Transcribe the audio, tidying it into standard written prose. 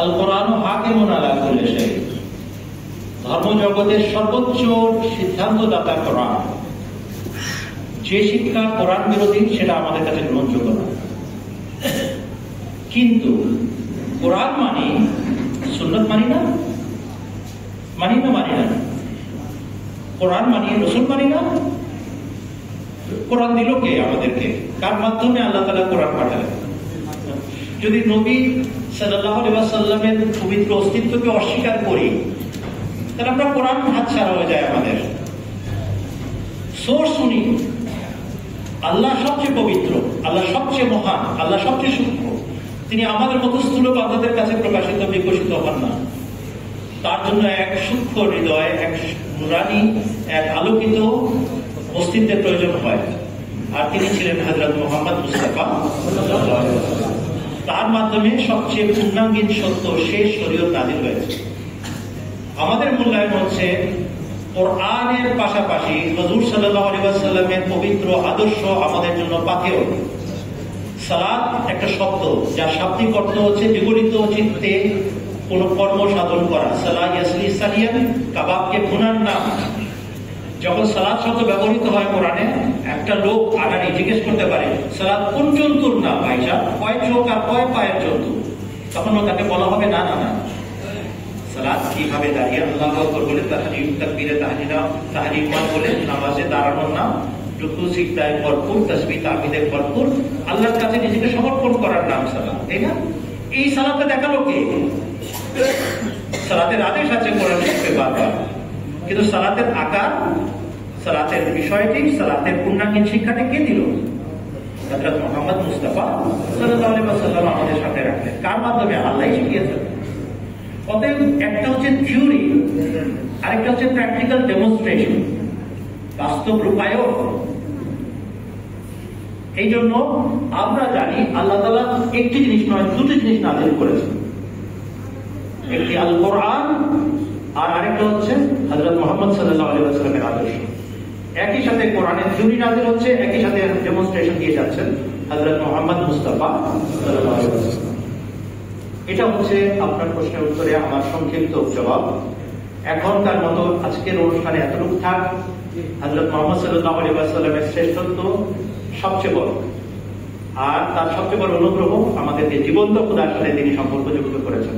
আল কোরআন হাকিমুন আলা কুল্লি শাই, ধর্ম জগতের সর্বোচ্চ সিদ্ধান্তদাতা কোরআন। যে শিক্ষা কোরআন বিরোধী সেটা আমাদের কাছে গ্রহণযোগ্য না। কিন্তু কোরআন মানি, সুন্নাত মানি না, মানি না? মানি না। কোরআন মানি, রসুল মানি না। কোরআন দিল কে আমাদেরকে? কার মাধ্যমে আল্লাহ তাআলা কোরআন পাঠালেন? যদি নবী সাল্লাল্লাহু আলাইহি ওয়াসাল্লামের পবিত্র অস্তিত্বকে অস্বীকার করি, তাহলে আমরা কোরআন হাতছাড়া হয়ে যায় আমাদের। সোর্স শুনি, আল্লাহ সবচেয়ে পবিত্র, আল্লাহ সবচেয়ে মহান, আল্লাহ সবচেয়ে সূক্ষ্ম। তিনি আমাদের মতো স্থূল বান্দাদের কাছে প্রকাশিত, বিকশিত হন না। তার জন্য এক সূক্ষ্ম হৃদয়, এক নুরানি, এক আলোকিত অস্তিত্বের প্রয়োজন হয়। আর তিনি ছিলেন হযরত মুহাম্মদ মুস্তাফা। তার মাধ্যমে সবচেয়ে পূর্ণাঙ্গীন সত্য শেষ শরীয়ত নাযিল হয়েছে। আমাদের মূল্যায়ন হচ্ছে কোরআনের পাশাপাশি হুজুর সাল্লাল্লাহু আলাইহি ওয়াসাল্লামের পবিত্র আদর্শ আমাদের জন্য পাথেয়। সালাত একটা শব্দ, যার শাব্দিক অর্থ হচ্ছে বিগলিত চিত্তে কোন কর্ম সাধন করা। সালাহ ইয়াসলি সালিয়ান, কাবাবকে ভুনার নাম। যখন সালাত শব্দ ব্যবহৃত হয় কোরআনে, একটা লোক আনানি জিজ্ঞেস করতে পারে সালাত কোন জন্তুর নাম ভাইসা, কয় চোখ আর কয় পায়ের জন্তু? তখন তাকে বলা হবে না না না, সালাত কিভাবে দাঁড়িয়ে আল্লাহু আকবার বলে তাহরিম তাকবীরে তাহরিম বলে নামাজে দাঁড়ানোর নাম, রুকু সিজদায় ভরপুর, তাসবিহ তাহমিদে ভরপুর, আল্লাহর কাছে নিজেকে সমর্পণ করার নাম সালাত, তাই না? এই সালাতে দেখালো কে? সালাতের আদেশ আছে কোরআনে বারবার, কিন্তু সালাতের আকার, সালাতের বিষয়টি, সালাতের পূর্ণাঙ্গীন শিক্ষাটা কে দিল? হযরত মুহাম্মদ মুস্তাফা সাল্লাল্লাহু আলাইহি ওয়াসাল্লাম আমাদের সাথে রাখলেন। কার মাধ্যমে? আল্লাহই শিখিয়েছেন। অতএব একটা হচ্ছে থিওরি, আরেকটা হচ্ছে প্র্যাকটিক্যাল ডেমনস্ট্রেশন, বাস্তব রূপায়ণ। এই জন্য আমরা জানি আল্লাহ তাআলা একটি জিনিস নয়, দুটি জিনিস নাযিল করেছেন। একটি আল কোরআন, আর আরেকটা হচ্ছে হযরত মুহাম্মদ সাল্লাল্লাহু আলাইহি ওয়াসাল্লামের আদর্শ। একই সাথে কোরআনের থিওরি নাযিল হচ্ছে, একই সাথে ডেমনস্ট্রেশন দিয়ে যাচ্ছেন হযরত মুহাম্মদ মুস্তাফা সাল্লাল্লাহু আলাইহি ওয়াসাল্লাম। এটা হচ্ছে আপনার প্রশ্নের উত্তরে আমার সংক্ষিপ্ত জবাব। এখনকার মতো আজকের অনুষ্ঠানে এতটুকু থাক। হযরত মুহাম্মদ সাল্লাল্লাহু আলাইহি ওয়াসাল্লামের শ্রেষ্ঠত্ব সবচেয়ে বড়, আর তার সবচেয়ে বড় অনুগ্রহ আমাদেরকে জীবন্ত খোদার সাথে তিনি সম্পর্ক যুক্ত করেছেন।